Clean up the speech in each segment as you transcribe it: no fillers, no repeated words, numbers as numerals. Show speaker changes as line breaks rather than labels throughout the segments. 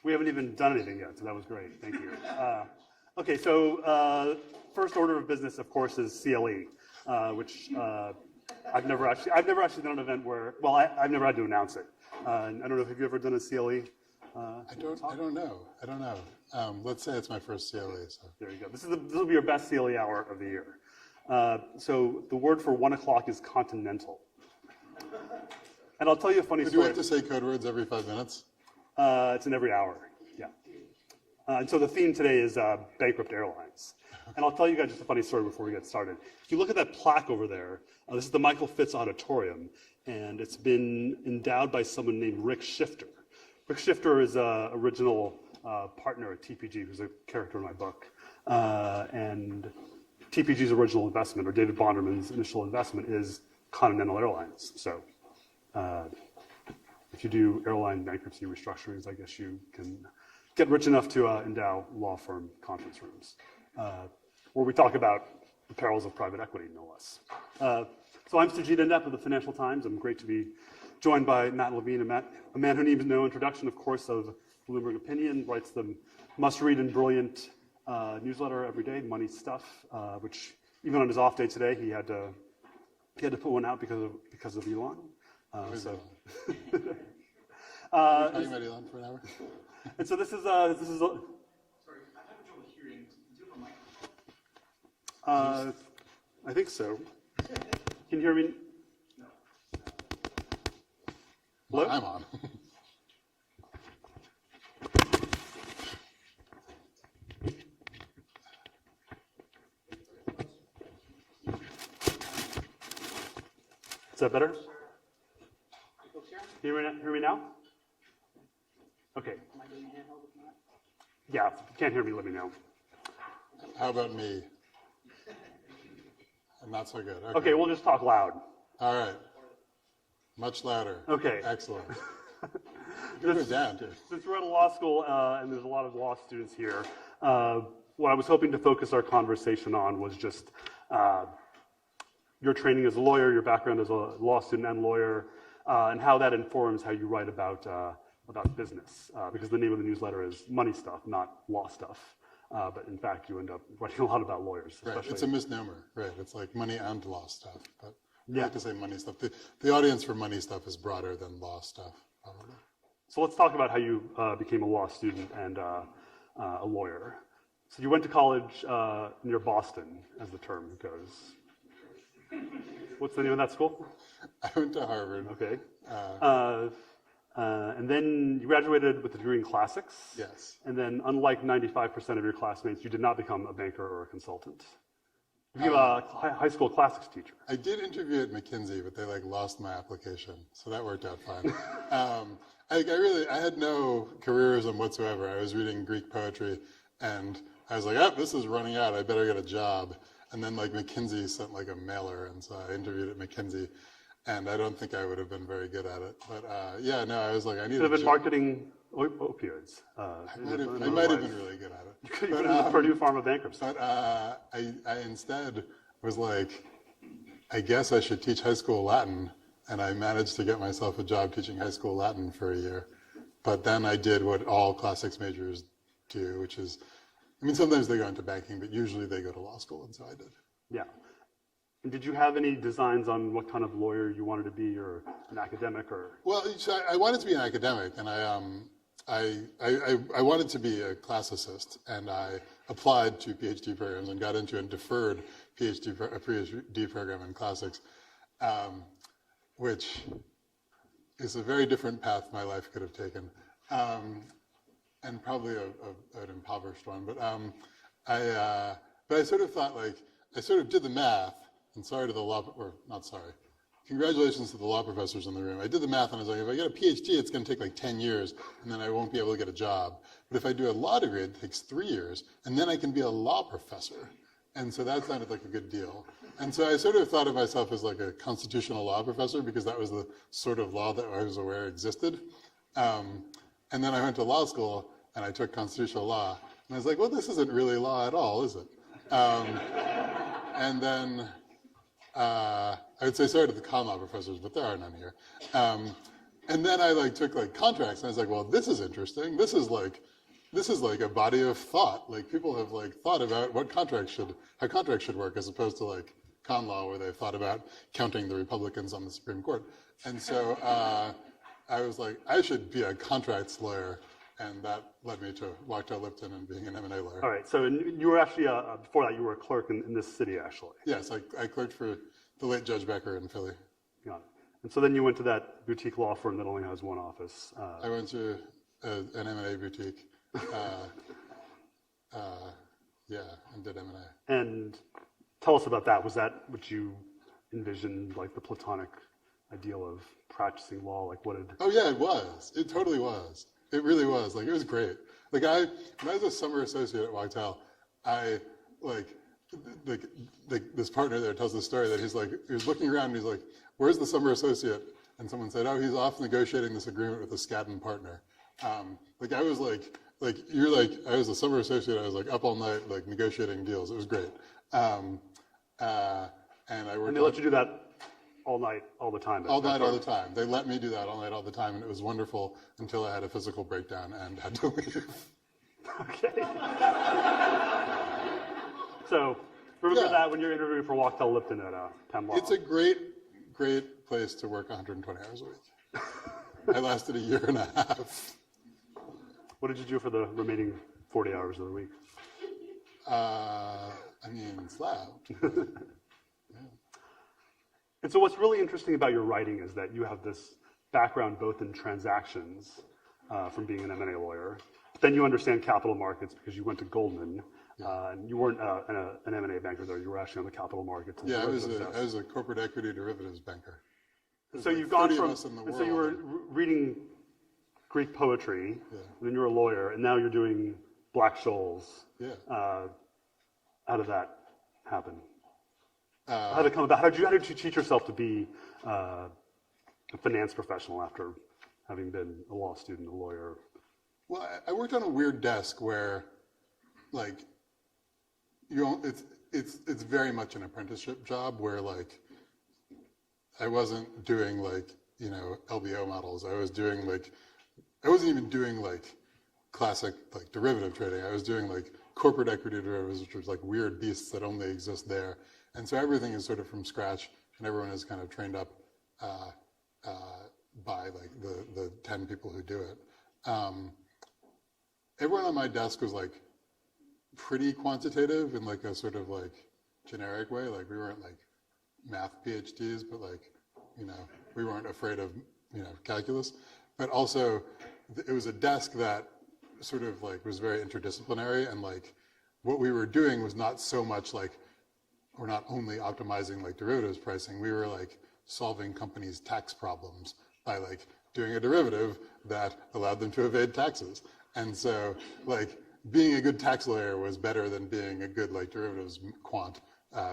We haven't even done anything yet, so that was great. Thank you. Okay, so first order of business, of course, is CLE, which I've never actually done an event where, well, I've never had to announce it. I don't know, have you ever done a CLE?
I don't know. Let's say it's my first CLE. So.
There you go. This will be your best CLE hour of the year. So the word for 1 o'clock is continental. And I'll tell you a funny story.
Do we have to say code words every 5 minutes?
It's in every hour, yeah. And so the theme today is bankrupt airlines. And I'll tell you guys just a funny story before we get started. If you look at that plaque over there, this is the Michael Fitz Auditorium, and it's been endowed by someone named Rick Shifter. Rick Shifter is an original partner at TPG, who's a character in my book. And TPG's original investment, or David Bonderman's initial investment, is Continental Airlines. So if you do airline bankruptcy restructurings, I guess you can get rich enough to endow law firm conference rooms, where we talk about the perils of private equity, no less. So I'm Sujeet Indap of the Financial Times. I'm great to be joined by Matt Levine, a man who needs no introduction, of course, of Bloomberg Opinion, writes the must-read and brilliant newsletter every day, Money Stuff, which even on his off day today, he had to put one out because of Elon.
So. Talking about Elon for an hour.
And so this is.
Sorry, I'm having trouble hearing. Do you have a microphone?
I think so. Can you hear me?
No.
Hello?
I'm on.
Is that better? Hear me now? Okay.
Am I doing handheld if not?
Yeah, if you can't hear me, let me know.
How about me? I'm not so good.
Okay, we'll just talk loud.
All right. Much louder.
Okay.
Excellent. You're down, too.
Since we're at a law school and there's a lot of law students here, what I was hoping to focus our conversation on was just your training as a lawyer, your background as a law student and lawyer, and how that informs how you write about business. Because the name of the newsletter is Money Stuff, not Law Stuff. But in fact, you end up writing a lot about lawyers.
Right, it's a misnomer, right? It's like money and law stuff. But I
yeah.
like to say money stuff. The audience for money stuff is broader than law stuff, probably.
So let's talk about how you became a law student and a lawyer. So you went to college near Boston, as the term goes. What's the name of that school?
I went to Harvard.
Okay. And then you graduated with a degree in classics.
Yes.
And then, unlike 95% of your classmates, you did not become a banker or a consultant. You became a high school classics teacher.
I did interview at McKinsey, but they lost my application, so that worked out fine. I had no careerism whatsoever. I was reading Greek poetry, and I was like, oh, this is running out. I better get a job. And then McKinsey sent a mailer, and so I interviewed at McKinsey. And I don't think I would have been very good at it. But I was like, I need
to have been marketing opioids.
I might have been really good at it.
You could have been in the Purdue Pharma bankruptcy.
But I instead was like, I guess I should teach high school Latin. And I managed to get myself a job teaching high school Latin for a year. But then I did what all classics majors do, which is, sometimes they go into banking, but usually they go to law school. And so I did.
Yeah. And did you have any designs on what kind of lawyer you wanted to be, or an academic, or?
Well, I wanted to be an academic, and I wanted to be a classicist, and I applied to PhD programs and got into a deferred PhD program in classics, which is a very different path my life could have taken, and probably an impoverished one. But I sort of thought I sort of did the math. And congratulations to the law professors in the room. I did the math and I was like, if I get a PhD, it's going to take 10 years, and then I won't be able to get a job. But if I do a law degree, it takes 3 years, and then I can be a law professor. And so that sounded like a good deal. And so I sort of thought of myself as a constitutional law professor, because that was the sort of law that I was aware existed. And then I went to law school, and I took constitutional law. And I was like, well, this isn't really law at all, is it? And then I I would say sorry to the con law professors, but there are none here. And then I took contracts, and I was like, well, this is interesting. This is like a body of thought. Like people have thought about how contracts should work, as opposed to con law, where they've thought about counting the Republicans on the Supreme Court. And so I was like, I should be a contracts lawyer, and that led me to Wachtell Lipton and being an M&A lawyer.
All right, so you were actually, before that, you were a clerk in this city, actually.
Yes, I clerked for the late Judge Becker in Philly.
Got it. And so then you went to that boutique law firm that only has one office.
I went to an M&A boutique, and did M&A.
And tell us about that. Was that what you envisioned, the platonic ideal of practicing law? What did...
Oh yeah, it was. It totally was. It really was. It was great. When I was a summer associate at Wachtell, this partner there tells the story that he was looking around and he's like, where's the summer associate? And someone said, oh, he's off negotiating this agreement with a Skadden partner. I was I was a summer associate. I was up all night, negotiating deals. It was great. And I worked.
And they let you do that all night, all the time?
All night, all the time. They let me do that all night, all the time, and it was wonderful until I had a physical breakdown and had to leave.
Okay. So remember that when you're interviewing for Wachtell Lipton at Penn Law.
It's a great place to work 120 hours a week. I lasted a year and a half.
What did you do for the remaining 40 hours of the week?
Slept.
And so what's really interesting about your writing is that you have this background both in transactions from being an M&A lawyer. Then you understand capital markets because you went to Goldman. And you weren't an M&A banker though. You were actually on the capital markets.
Yeah, I was a corporate equity derivatives banker.
So you've gone from, and so you were reading Greek poetry, and then you were a lawyer, and now you're doing Black-Scholes.
Yeah.
How did that happen? How did it come about? How did you teach yourself to be a finance professional after having been a law student, a lawyer?
Well, I worked on a weird desk where, it's very much an apprenticeship job where I wasn't doing LBO models. I was doing I wasn't even doing classic derivative trading. I was doing corporate equity derivatives, which was weird beasts that only exist there. And so everything is sort of from scratch, and everyone is kind of trained up by the 10 people who do it. Everyone on my desk was pretty quantitative in a sort of generic way. We weren't math PhDs, but we weren't afraid of calculus. But also, it was a desk that sort of was very interdisciplinary, and what we were doing was not so much we're not only optimizing derivatives pricing. We were solving companies' tax problems by doing a derivative that allowed them to evade taxes. And so being a good tax lawyer was better than being a good derivatives quant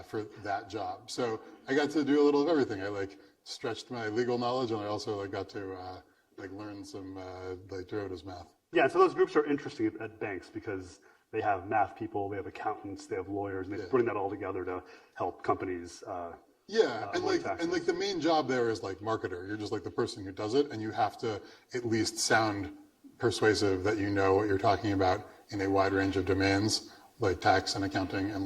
for that job. So I got to do a little of everything. I stretched my legal knowledge, and I also got to learn some derivatives math. Yeah,
so those groups are interesting at banks because they have math people, they have accountants, they have lawyers, and they bring that all together to help companies.
And the main job there is marketer. You're just the person who does it, and you have to at least sound persuasive that you know what you're talking about in a wide range of domains, like tax and accounting and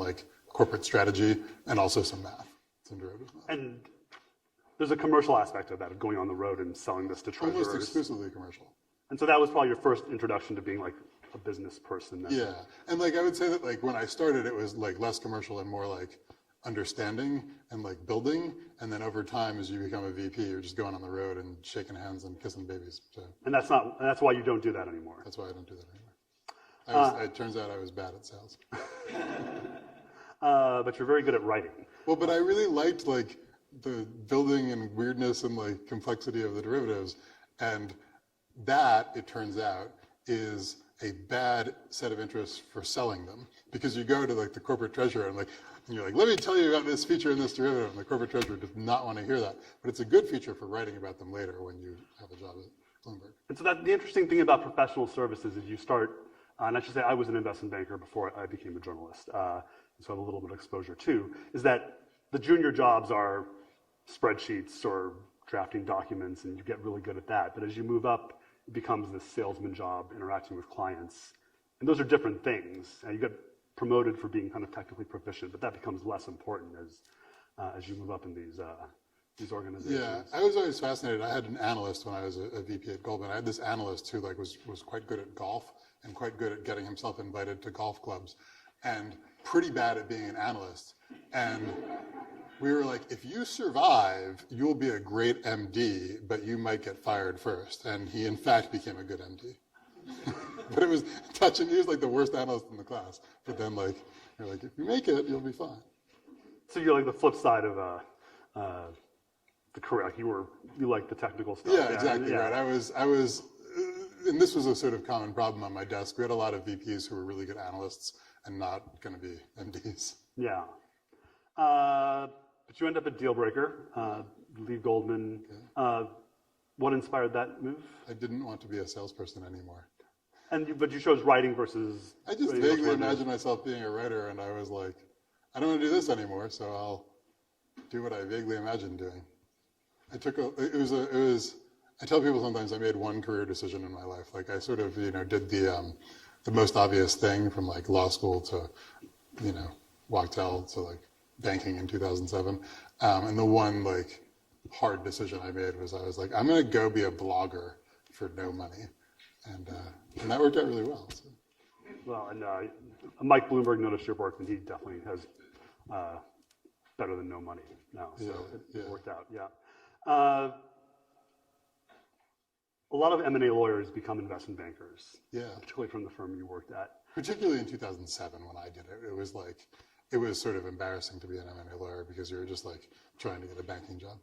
corporate strategy, and also some math, some derivatives math.
And there's a commercial aspect of that, of going on the road and selling this to treasurers.
Almost exclusively commercial.
And so that was probably your first introduction to being a business person.
Yeah, and I would say that when I started, it was less commercial and more understanding and building, and then over time, as you become a VP, you're just going on the road and shaking hands and kissing babies. So.
And that's why you don't do that anymore.
That's why I don't do that anymore. It turns out I was bad at sales.
But you're very good at writing.
Well, but I really liked the building and weirdness and complexity of the derivatives, and that, it turns out, is a bad set of interests for selling them, because you go to the corporate treasurer and you're let me tell you about this feature in this derivative, and the corporate treasurer does not want to hear that. But it's a good feature for writing about them later when you have a job at Bloomberg.
And so the interesting thing about professional services is you start, and I should say I was an investment banker before I became a journalist, so I have a little bit of exposure too, is that the junior jobs are spreadsheets or drafting documents, and you get really good at that. But as you move up, it becomes this salesman job, interacting with clients. And those are different things. You get promoted for being kind of technically proficient, but that becomes less important as you move up in these organizations.
Yeah, I was always fascinated. I had an analyst when I was a VP at Goldman. I had this analyst who was quite good at golf and quite good at getting himself invited to golf clubs and pretty bad at being an analyst. And we were like, if you survive, you'll be a great MD, but you might get fired first. And he, in fact, became a good MD. But it was touching. He was like the worst analyst in the class. But then, like, you're like, if you make it, you'll be fine.
So you're like the flip side of the career. Like you like the technical stuff.
Yeah, exactly right. I was, and this was a sort of common problem on my desk. We had a lot of VPs who were really good analysts and not going to be MDs.
Yeah. But you end up at Dealbreaker, leave Goldman. Okay. What inspired that move?
I didn't want to be a salesperson anymore.
But you chose writing versus...
I just vaguely imagined myself being a writer, and I was like, I don't want to do this anymore, so I'll do what I vaguely imagined doing. I tell people sometimes I made one career decision in my life. Like I sort of, did the most obvious thing from like law school to, Wachtell to like banking in 2007. And the one like hard decision I made was I was like, I'm going to go be a blogger for no money. And that worked out really well. So.
Well, and Mike Bloomberg noticed your work, and he definitely has better than no money now. So it worked out, yeah. A lot of M&A lawyers become investment bankers, particularly from the firm you worked at.
Particularly in 2007 when I did it, it was sort of embarrassing to be an M&A lawyer because you were just like trying to get a banking job.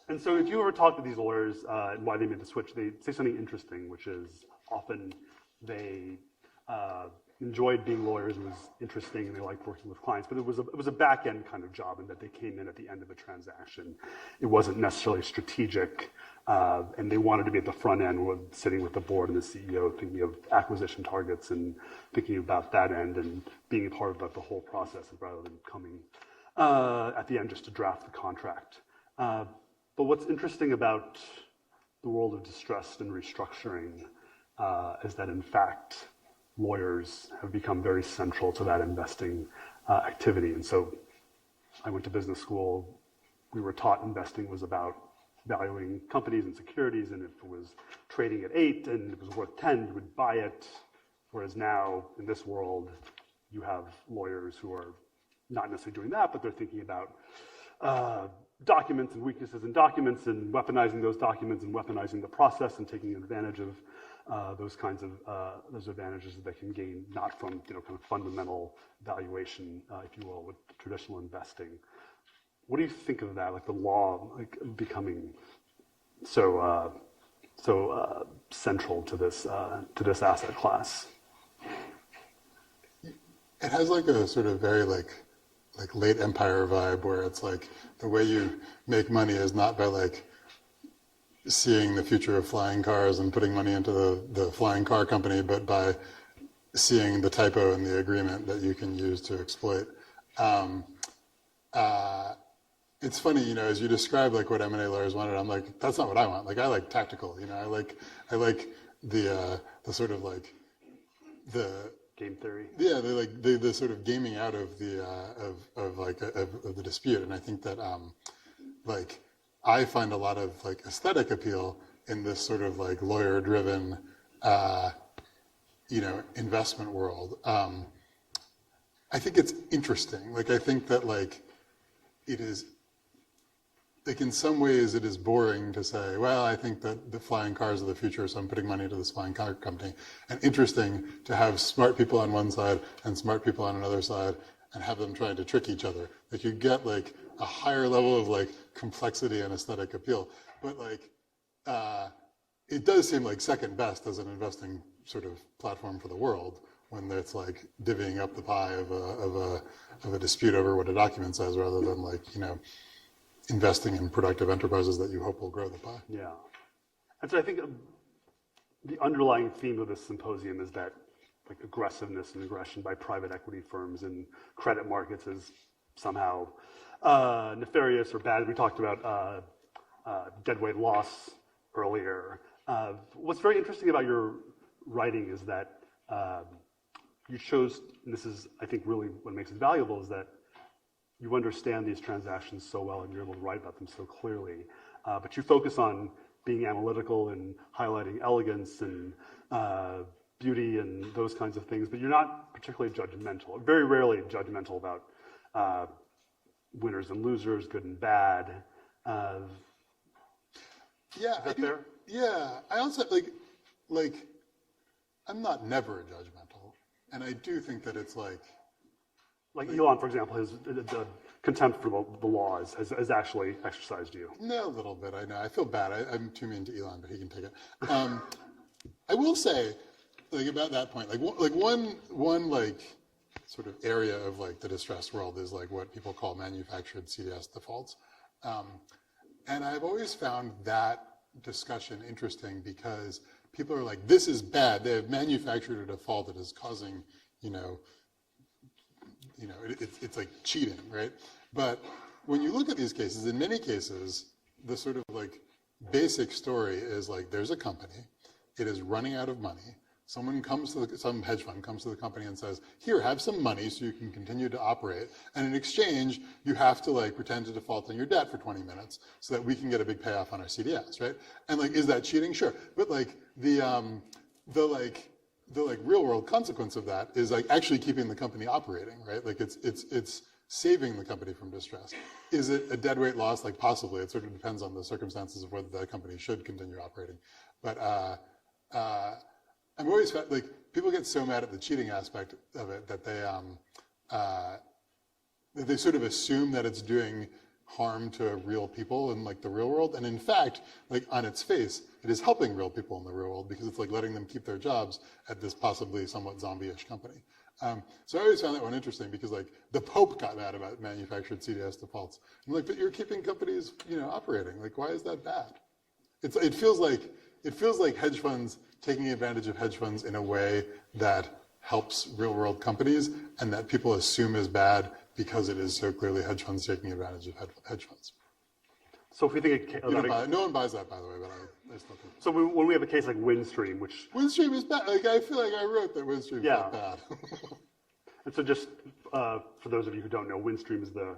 And so if you ever talk to these lawyers and why they made the switch, they say something interesting, which is often they enjoyed being lawyers, it was interesting, and they liked working with clients, but it was a back-end kind of job in that they came in at the end of a transaction. It wasn't necessarily strategic, and they wanted to be at the front end, sitting with the board and the CEO, thinking of acquisition targets and thinking about that end and being a part of the whole process rather than coming at the end just to draft the contract. But what's interesting about the world of distressed and restructuring is that, in fact, lawyers have become very central to that investing activity. And so I went to business school. We were taught investing was about valuing companies and securities, and if it was trading at 8 and it was worth 10, you would buy it. Whereas now, in this world, you have lawyers who are not necessarily doing that, but they're thinking about documents and weaknesses in documents and weaponizing those documents and weaponizing the process and taking advantage of those kinds of those advantages that they can gain, not from kind of fundamental valuation, if you will, with traditional investing. What do you think of that, like the law becoming so central to this asset class?
It has like a sort of very like late empire vibe where it's like the way you make money is not by like seeing the future of flying cars and putting money into the flying car company, but by seeing the typo in the agreement that you can use to exploit. It's funny, as you describe like what M&A lawyers wanted, I'm like, that's not what I want. Like I like tactical, I like the sort of like the
game theory.
Yeah, the sort of gaming out of the of the dispute, and I think that like I find a lot of like aesthetic appeal in this sort of like lawyer-driven investment world. I think it's interesting. Like I think that like it is. Like in some ways it is boring to say, well, I think that the flying cars are the future, so I'm putting money into this flying car company. And interesting to have smart people on one side and smart people on another side and have them trying to trick each other. Like you get like a higher level of like complexity and aesthetic appeal. But like it does seem like second best as an investing sort of platform for the world when it's like divvying up the pie of a dispute over what a document says rather than like, investing in productive enterprises that you hope will grow the pie.
Yeah. And so I think the underlying theme of this symposium is that like aggressiveness and aggression by private equity firms and credit markets is somehow nefarious or bad. We talked about deadweight loss earlier. What's very interesting about your writing is that you chose, and this is, I think, really what makes it valuable, is that you understand these transactions so well and you're able to write about them so clearly. But you focus on being analytical and highlighting elegance and beauty and those kinds of things, but you're not particularly judgmental, very rarely judgmental about winners and losers, good and bad.
Yeah,
is that fair?
Yeah, I also like I'm not never judgmental, and I do think that it's like
Elon, for example, his the contempt for the law has actually exercised you.
no, a little bit. I know. I feel bad. I'm too mean to Elon, but he can take it. I will say, like about that point, like one like sort of area of like the distressed world is like what people call manufactured CDS defaults, and I've always found that discussion interesting because people are like, this is bad. They have manufactured a default that is causing, it's like cheating, right? But when you look at these cases, in many cases, the sort of like basic story is like, there's a company, it is running out of money. Some hedge fund comes to the company and says, here, have some money so you can continue to operate. And in exchange, you have to like pretend to default on your debt for 20 minutes so that we can get a big payoff on our CDS, right? And like, is that cheating? Sure. But like the real world consequence of that is like actually keeping the company operating, right? Like it's saving the company from distress. Is it a deadweight loss? Like possibly. It sort of depends on the circumstances of whether the company should continue operating. But I've always felt like people get so mad at the cheating aspect of it that they sort of assume that it's doing harm to real people in like the real world. And in fact, like on its face, it is helping real people in the real world because it's like letting them keep their jobs at this possibly somewhat zombie-ish company. So I always found that one interesting because like the Pope got mad about manufactured CDS defaults. I'm like, but you're keeping companies, operating. Like, why is that bad? It feels like hedge funds taking advantage of hedge funds in a way that helps real world companies and that people assume is bad because it is so clearly hedge funds taking advantage of hedge funds.
So if we think
no one buys that, by the way, but I still think.
So when we have a case like Windstream, which
Windstream is bad. Like I feel like I wrote that Windstream is not bad.
And so just for those of you who don't know, Windstream is the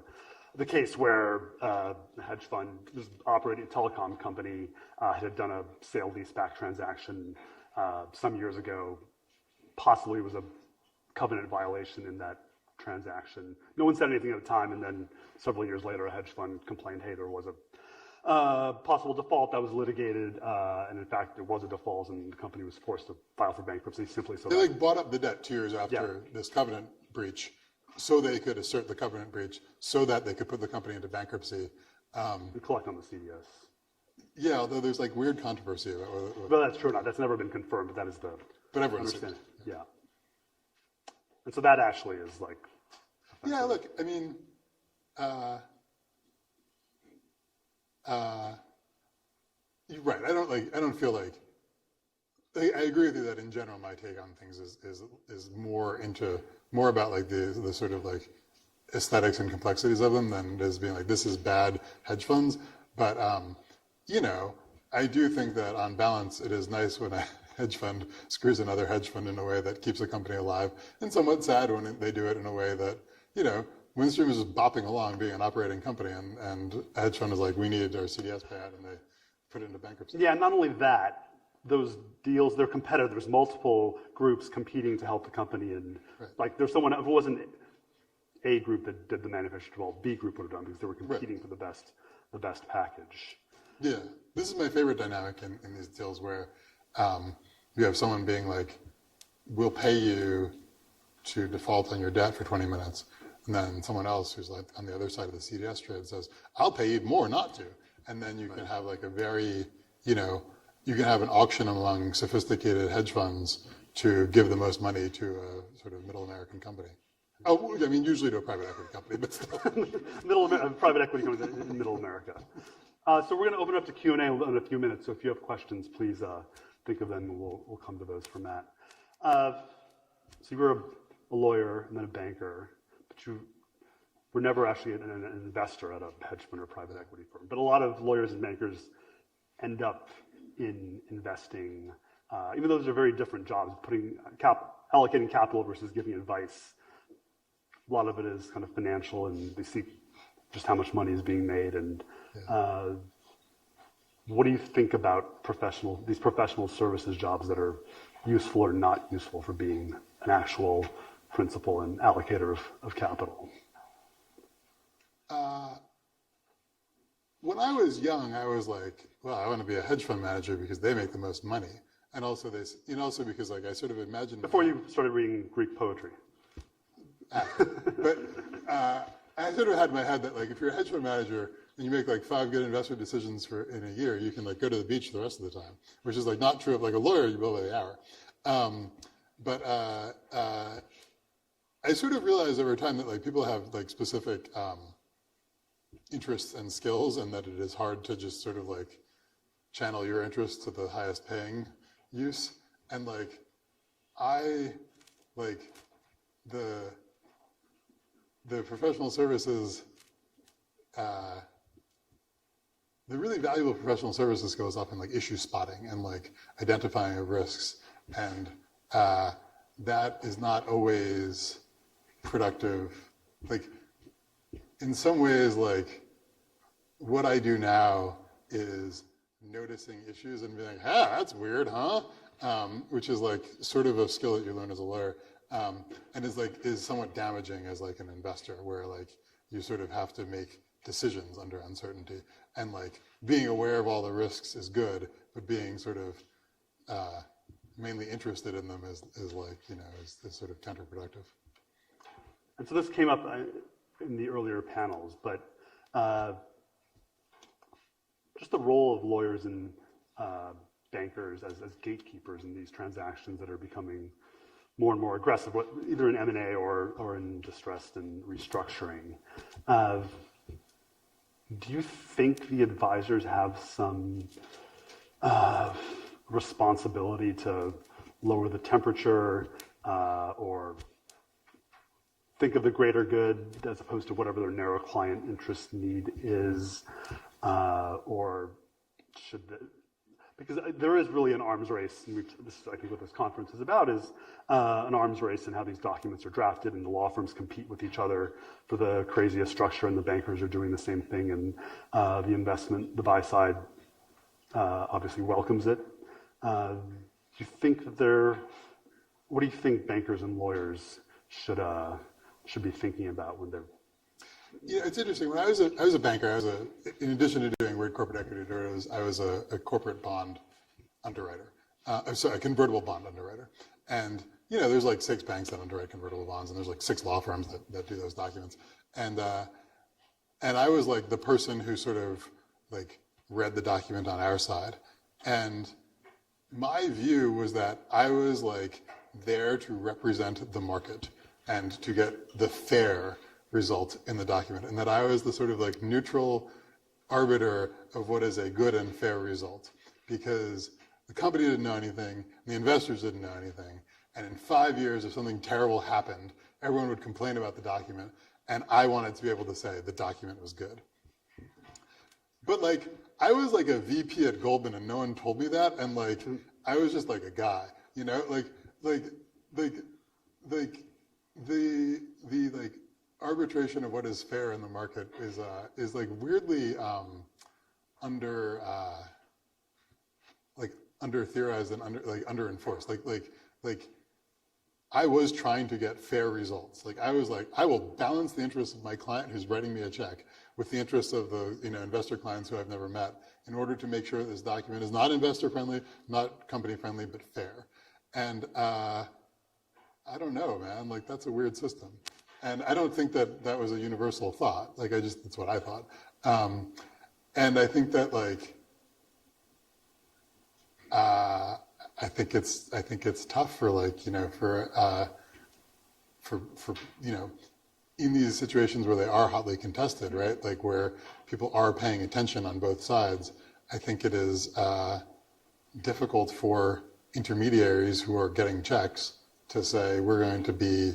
case where a hedge fund was operating a telecom company had done a sale leaseback transaction some years ago. Possibly was a covenant violation in that transaction. No one said anything at the time, and then several years later, a hedge fund complained, hey, there was a possible default that was litigated, and in fact, there was a default, and the company was forced to file for bankruptcy simply so
they bought up the debt 2 years after this covenant breach, so they could assert the covenant breach, so that they could put the company into bankruptcy.
And collect on the CDS.
Yeah, although there's like weird controversy about whether.
Well, that's true or not. That's never been confirmed, but that is the.
But everyone's
understanding. Yeah. And so that actually is like.
Yeah, look, I mean, you're right. I don't feel like. I agree with you that in general, my take on things is more about like the sort of like aesthetics and complexities of them than as being like this is bad hedge funds. But I do think that on balance, it is nice when a hedge fund screws another hedge fund in a way that keeps a company alive, and somewhat sad when they do it in a way that Windstream is just bopping along being an operating company, and a hedge fund is like, we needed our CDS payout, and they put it into bankruptcy.
Yeah, not only that, those deals, they're competitive. There's multiple groups competing to help the company, and like there's someone, if it wasn't A group that did the manufactured default, B group would have done because they were competing for the best package.
Yeah, this is my favorite dynamic in these deals where you have someone being like, we'll pay you to default on your debt for 20 minutes. And then someone else who's like on the other side of the CDS trade says, I'll pay you more not to. And then you can have like a very, you can have an auction among sophisticated hedge funds to give the most money to a sort of middle American company. Oh, I mean, usually to a private equity company, but still.
Private equity companies in middle America. So we're going to open up to Q&A in a few minutes. So if you have questions, please think of them, and we'll come to those for Matt. So you were a lawyer and then a banker, but we're never actually an investor at a hedge fund or private equity firm. But a lot of lawyers and bankers end up in investing, even though those are very different jobs, allocating capital versus giving advice. A lot of it is kind of financial, and they see just how much money is being made. And what do you think about these professional services jobs that are useful or not useful for being an actual principal and allocator of capital?
When I was young, I was like, well, I want to be a hedge fund manager because they make the most money. And also also because like I sort of imagined.
Before you started reading Greek poetry.
But I sort of had in my head that like if you're a hedge fund manager and you make like 5 good investment decisions in a year, you can like go to the beach the rest of the time, which is like not true of like a lawyer, you bill by the hour. But I sort of realized over time that like people have like specific interests and skills, and that it is hard to just sort of like channel your interests to the highest paying use. And like I like the professional services, the really valuable professional services goes up in like issue spotting and like identifying of risks, and that is not always productive. Like in some ways, like what I do now is noticing issues and being like, that's weird, huh? Which is like sort of a skill that you learn as a lawyer, and is somewhat damaging as like an investor, where like you sort of have to make decisions under uncertainty, and like being aware of all the risks is good, but being sort of mainly interested in them is like, is sort of counterproductive.
And so this came up in the earlier panels, but just the role of lawyers and bankers as gatekeepers in these transactions that are becoming more and more aggressive, either in M&A or in distressed and restructuring. Do you think the advisors have some responsibility to lower the temperature or think of the greater good as opposed to whatever their narrow client interest need is, or should they? Because there is really an arms race, and this is, I think, what this conference is about, is an arms race in how these documents are drafted, and the law firms compete with each other for the craziest structure, and the bankers are doing the same thing, and the buy side obviously welcomes it. Do you think that what do you think bankers and lawyers should be thinking about when they're?
Yeah, it's interesting. When I was a banker, in addition to doing weird corporate equity derivatives, I was a corporate bond underwriter. A convertible bond underwriter. And there's like 6 banks that underwrite convertible bonds, and there's like 6 law firms that do those documents. And I was like the person who sort of like read the document on our side. And my view was that I was like there to represent the market and to get the fair result in the document, and that I was the sort of like neutral arbiter of what is a good and fair result, because the company didn't know anything, the investors didn't know anything, and in 5 years, if something terrible happened, everyone would complain about the document, and I wanted to be able to say the document was good. But like, I was like a VP at Goldman, and no one told me that, and like, I was just like a guy, like the arbitration of what is fair in the market is like weirdly under theorized and under enforced. Like I was trying to get fair results. Like I was like, I will balance the interests of my client who's writing me a check with the interests of the investor clients who I've never met, in order to make sure this document is not investor friendly, not company friendly, but fair. And I don't know, man. Like that's a weird system. And I don't think that was a universal thought. Like that's what I thought. And I think that like, I think it's tough for like, for in these situations where they are hotly contested, right? Like where people are paying attention on both sides, I think it is difficult for intermediaries who are getting checks to say, we're going to be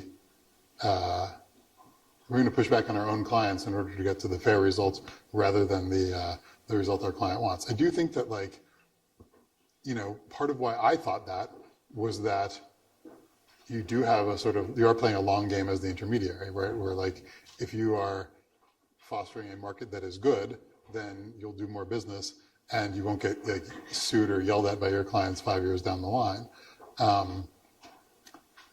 we're going to push back on our own clients in order to get to the fair results rather than the result our client wants. I do think that, like, part of why I thought that was that you do have you are playing a long game as the intermediary, right? Where, like, if you are fostering a market that is good, then you'll do more business and you won't get, like, sued or yelled at by your clients 5 years down the line.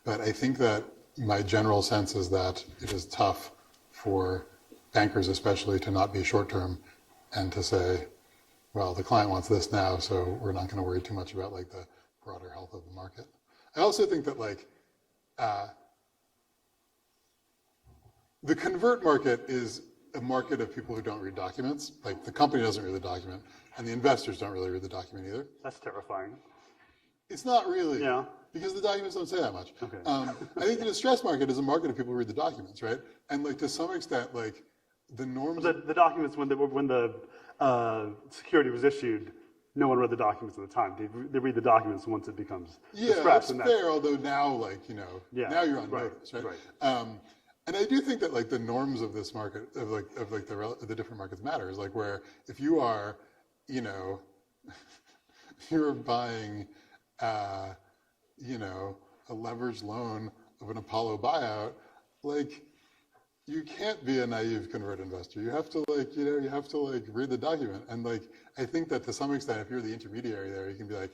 But I think that my general sense is that it is tough for bankers especially to not be short-term and to say, well, the client wants this now, so we're not going to worry too much about, like, the broader health of the market. I also think that, like, the convert market is a market of people who don't read documents. Like, the company doesn't read the document, and the investors don't really read the document either.
That's terrifying.
It's not really,
Yeah.
because the documents don't say that much.
Okay.
I think the distress market is a market of people who read the documents, right? And, like, to some extent, like, the norms.
The documents, when the security was issued, no one read the documents at the time. They read the documents once it becomes distressed.
That's fair, although now, like, now you're on notice, right?
Right.
And I do think that, like, the norms of this market, of the different markets matters. Like, where if you are, you're buying, a leveraged loan of an Apollo buyout, like, you can't be a naive convert investor. You have to, like, read the document. And, like, I think that to some extent, if you're the intermediary there, you can be like,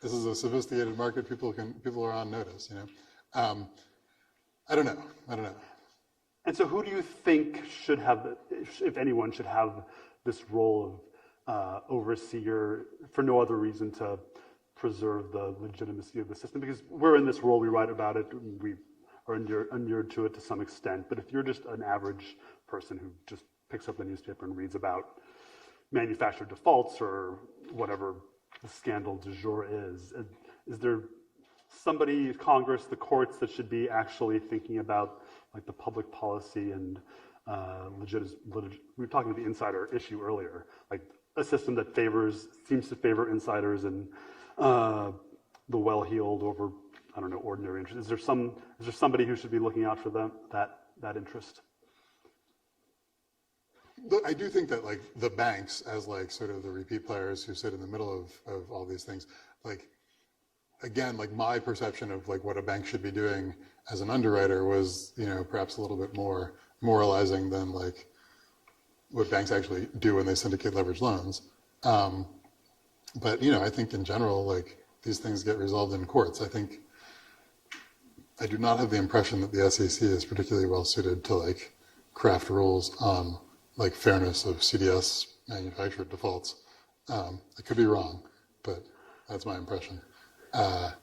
this is a sophisticated market. People are on notice. I don't know.
And so, who do you think should have, if anyone, should have this role of overseer for no other reason to preserve the legitimacy of the system? Because we're in this role, we write about it, we are inured to it to some extent. But if you're just an average person who just picks up the newspaper and reads about manufactured defaults or whatever the scandal du jour is there somebody, Congress, the courts, that should be actually thinking about, like, the public policy and we were talking about the insider issue earlier, like a system that seems to favor insiders and the well-heeled over, I don't know, ordinary interest. Is there somebody who should be looking out for that interest?
I do think that, like, the banks, as, like, sort of the repeat players who sit in the middle of all these things, like, again, like, my perception of, like, what a bank should be doing as an underwriter was, perhaps a little bit more moralizing than, like, what banks actually do when they syndicate leveraged loans. But, I think in general, like, these things get resolved in courts. I do not have the impression that the SEC is particularly well suited to, like, craft rules on, like, fairness of CDS manufactured defaults. I could be wrong, but that's my impression. I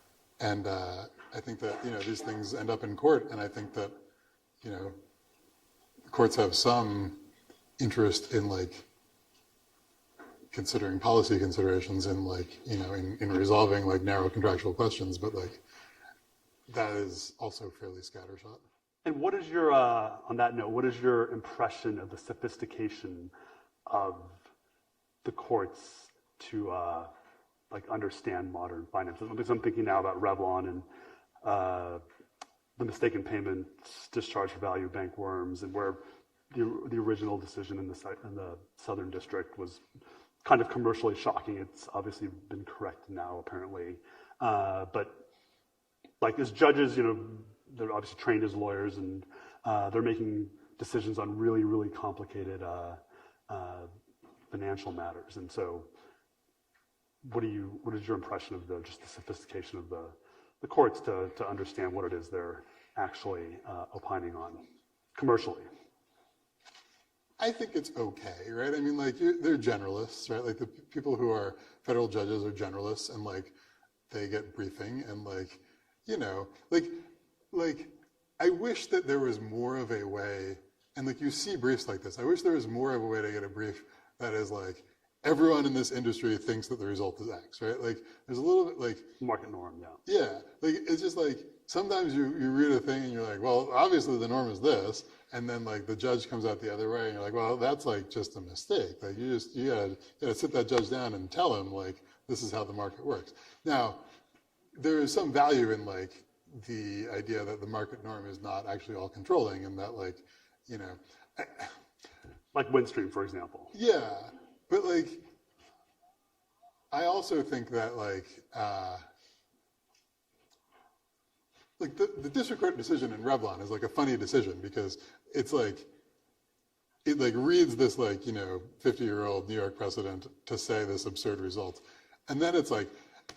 think that, these things end up in court, and I think that, courts have some interest in, like, considering policy considerations and, like, in resolving, like, narrow contractual questions, but, like, that is also fairly scattershot.
And what is your, on that note, what is your impression of the sophistication of the courts to like, understand modern finance? Because I'm thinking now about Revlon and the mistaken payments, discharge for value bank worms, and where the original decision in the Southern District was kind of commercially shocking. It's obviously been corrected now, apparently. But, like, as judges, they're obviously trained as lawyers, and they're making decisions on really, really complicated financial matters. And so, what is your impression of just the sophistication of the courts to understand what it is they're actually opining on commercially?
I think it's okay, right? I mean, like, they're generalists, right? Like, the people who are federal judges are generalists, and, like, they get briefing, and, like, like, I wish that there was more of a way, and, like, you see briefs like this, I wish there was more of a way to get a brief that is, like, everyone in this industry thinks that the result is X, right? Like, there's a little bit, like...
Market norm, yeah.
Yeah, like, it's just, like, sometimes you read a thing and you're like, well, obviously the norm is this, and then, like, the judge comes out the other way, and you're like, well, that's, like, just a mistake. Like, you gotta sit that judge down and tell him, like, this is how the market works. Now, there is some value in, like, the idea that the market norm is not actually all controlling, and that like, you know,
like Windstream, for example.
yeah, but like, I also think that like the district court decision in Revlon is like a funny decision because it's like, it like reads this like, you know, 50-year-old New York precedent to say this absurd result. And then it's like,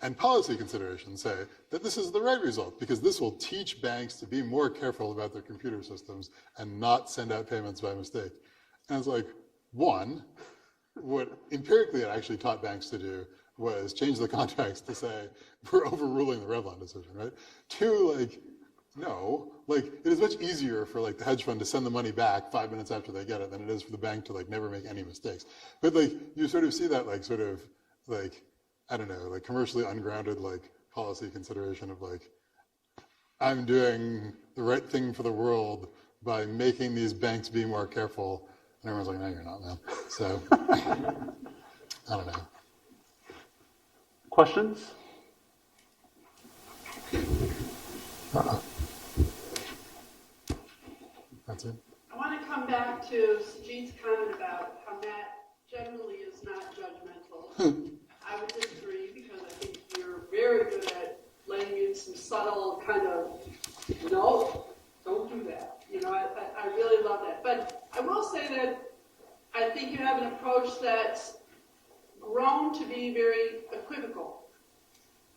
and policy considerations say that this is the right result because this will teach banks to be more careful about their computer systems and not send out payments by mistake. And it's like, one, what empirically it actually taught banks to do was change the contracts to say, we're overruling the Revlon decision, right? Two, like, no, like it is much easier for like the hedge fund to send the money back 5 minutes after they get it than it is for the bank to like never make any mistakes. But like you sort of see that like sort of like, I don't know, like commercially ungrounded like policy consideration of like, I'm doing the right thing for the world by making these banks be more careful. And everyone's like, no, you're not, man. So, I don't know.
Questions?
That's it.
I want to come back to Sujeet's comment about how Matt generally is not judgmental. I would disagree because I think you're very good at laying in some subtle kind of, no, don't do that. You know, I really love that. But I will say that I think you have an approach that's grown to be very equivocal.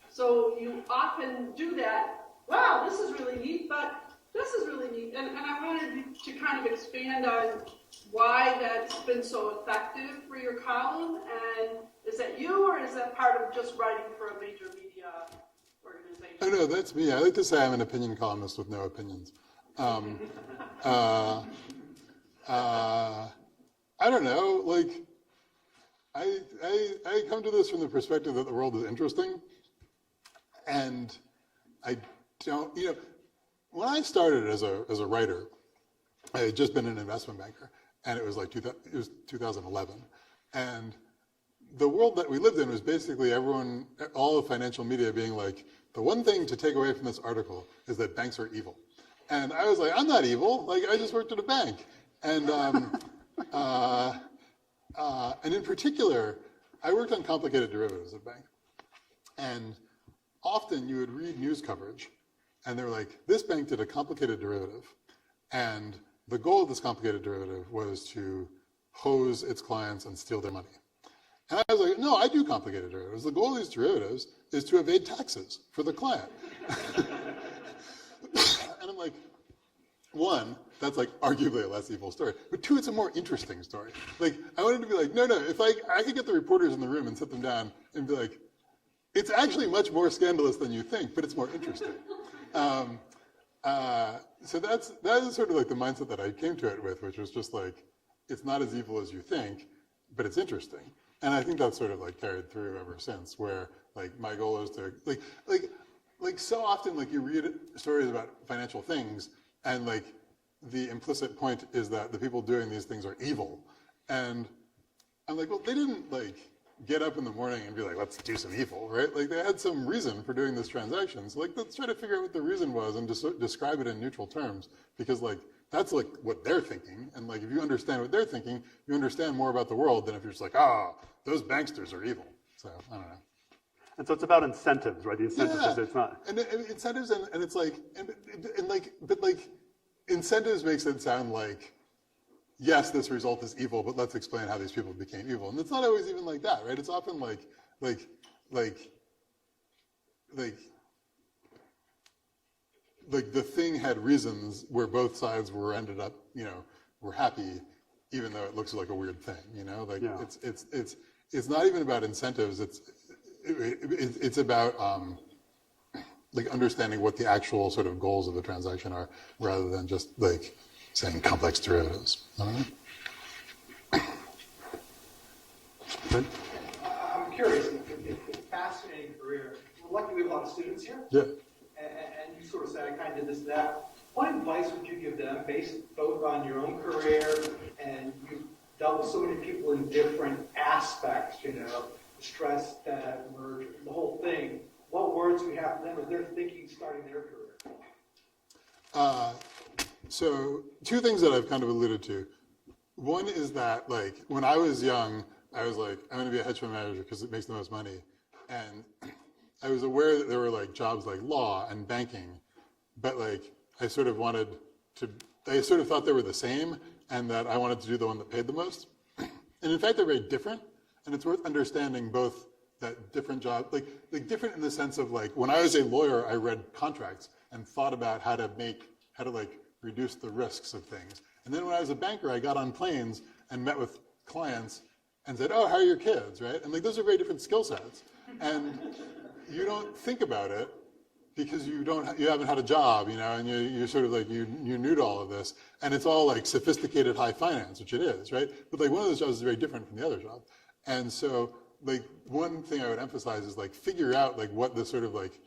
So you often do that, wow, this is really neat, but this is really neat. And I wanted to kind of expand on why that's been so effective for your column. And is that you, or is that part of just writing for a major media organization?
Oh, no, that's me. I like to say I'm an opinion columnist with no opinions. I don't know, like, I come to this from the perspective that the world is interesting. And I don't, you know, when I started as a writer, I had just been an investment banker, and it was like 2011. And the world that we lived in was basically everyone, all of financial media being like, the one thing to take away from this article is that banks are evil. And I was like, I'm not evil, like I just worked at a bank. And, and in particular, I worked on complicated derivatives at a bank. And often you would read news coverage, and they're like, this bank did a complicated derivative, and the goal of this complicated derivative was to hose its clients and steal their money. And I was like, no, I do complicated derivatives. The goal of these derivatives is to evade taxes for the client. And I'm like, one, that's like arguably a less evil story. But two, it's a more interesting story. Like, I wanted to be like, no, if I could get the reporters in the room and sit them down and be like, it's actually much more scandalous than you think, but it's more interesting. So that is sort of like the mindset that I came to it with, which was just like, it's not as evil as you think, but it's interesting. And I think that's sort of like carried through ever since, where like my goal is to like so often like you read stories about financial things, and like the implicit point is that the people doing these things are evil. And I'm like, well, they didn't like get up in the morning and be like, let's do some evil, right? Like they had some reason for doing this transaction. So like, let's try to figure out what the reason was and describe it in neutral terms, because like, that's like what they're thinking. And like, if you understand what they're thinking, you understand more about the world than if you're just like, oh, those banksters are evil. So I don't know.
And so it's about incentives, right? The incentives
Yeah.
is it's not.
And incentives, and it's like, and like, but like, incentives makes it sound like, yes, this result is evil, but let's explain how these people became evil. And it's not always even like that, right? It's often like the thing had reasons where both sides were ended up, were happy, even though it looks like a weird thing, Like
Yeah.
it's not even about incentives. It's about like understanding what the actual sort of goals of the transaction are, rather than just like saying complex derivatives.
Good.
I'm curious, it's a fascinating career. We're lucky we have a lot of students here.
Yeah.
And you sort of said, I kind of did this, that. What advice would you give them, based both on your own career, and you've dealt with so many people in different aspects, stress, that merge, the whole thing. What words do you have for them as they're thinking starting their career?
So two things that I've kind of alluded to. One is that, like, when I was young, I was like, I'm going to be a hedge fund manager because it makes the most money. And I was aware that there were like jobs like law and banking, but like I sort of thought they were the same and that I wanted to do the one that paid the most. And in fact, they're very different. And it's worth understanding both that different jobs, like different in the sense of like, when I was a lawyer, I read contracts and thought about how to like reduce the risks of things. And then when I was a banker, I got on planes and met with clients and said, oh, how are your kids, right? And like, those are very different skill sets. And you don't think about it because you haven't had a job, you know, and you're sort of like, you're new to all of this. And it's all like sophisticated high finance, which it is, right? But like one of those jobs is very different from the other job. And so like one thing I would emphasize is like figure out like what the sort of like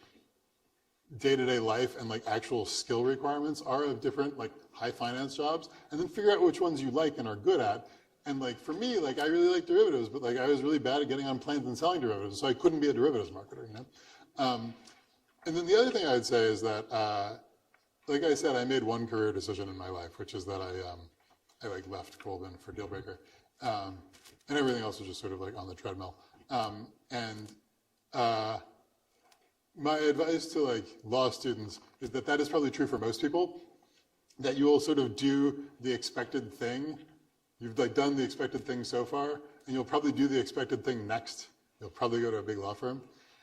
day-to-day life and like actual skill requirements are of different like high finance jobs, and then figure out which ones you like and are good at. And like for me, like I really like derivatives, but like I was really bad at getting on planes and selling derivatives, so I couldn't be a derivatives marketer, you know? And then the other thing I would say is that, like I said, I made one career decision in my life, which is that I like left Goldman for Dealbreaker. And everything else was just sort of like on the treadmill. My advice to like law students is that that is probably true for most people, that you will sort of do the expected thing. You've like done the expected thing so far, and you'll probably do the expected thing next. You'll probably go to a big law firm.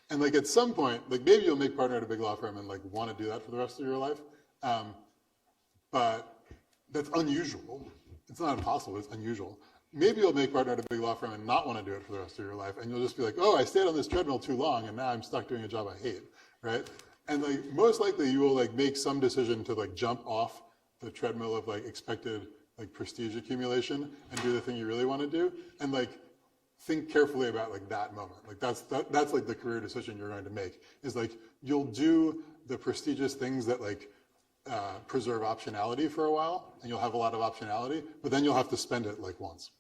And like at some point, like maybe you'll make partner at a big law firm and like want to do that for the rest of your life. But that's unusual. It's not impossible, it's unusual. Maybe you'll make partner at a big law firm and not want to do it for the rest of your life. And you'll just be like, oh, I stayed on this treadmill too long and now I'm stuck doing a job I hate, right? And like most likely you will like make some decision to like jump off the treadmill of like expected like prestige accumulation and do the thing you really want to do. And like think carefully about like that moment. Like that's like the career decision you're going to make, is like you'll do the prestigious things that like preserve optionality for a while, and you'll have a lot of optionality, but then you'll have to spend it like once,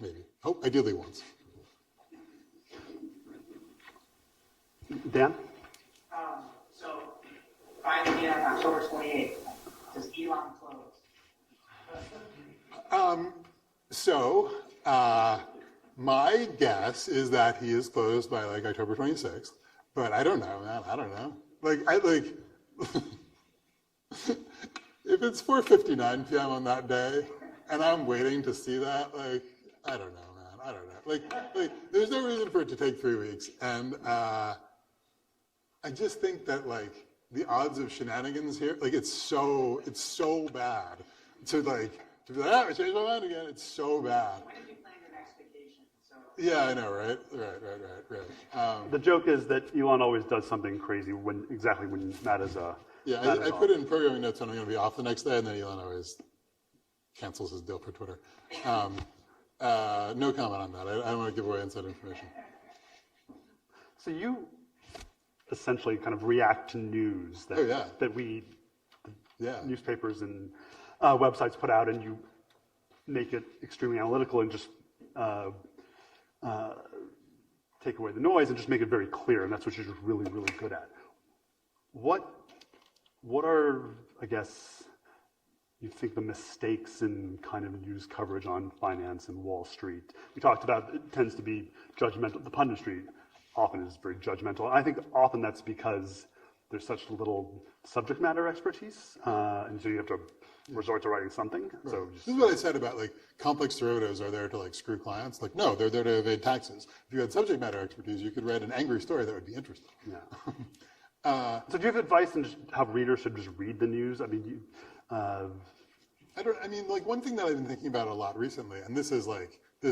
maybe. Oh, ideally once.
Dan?
So 5 p.m. October 28th, does Elon close?
My guess is that he is closed by like October 26th, but I don't know, man. I don't know. If it's 4:59 p.m. on that day, and I'm waiting to see that, like, I don't know, man. I don't know. Like, there's no reason for it to take 3 weeks, and I just think that like the odds of shenanigans here, like, it's so bad to be like, I changed my mind again. It's so bad.
When did you plan your next vacation?
Yeah, I know, right? Right.
The joke is that Elon always does something crazy exactly when Matt is
Yeah, I put it in programming notes and I'm going to be off the next day, and then Elon always cancels his deal for Twitter. No comment on that. I don't want to give away inside information.
So you essentially kind of react to news that newspapers and websites put out, and you make it extremely analytical and just take away the noise and just make it very clear, and that's what you're just really, really good at. What are, I guess, you think the mistakes in kind of news coverage on finance and Wall Street? We talked about it tends to be judgmental. The punditry often is very judgmental. And I think often that's because there's such little subject matter expertise, and so you have to resort to writing something. Right. So
this is what I said about like complex derivatives are there to like screw clients. Like, no, they're there to evade taxes. If you had subject matter expertise, you could write an angry story that would be interesting.
Yeah. So do you have advice on just how readers should just read the news? I mean,
like one thing that I've been thinking about a lot recently, and this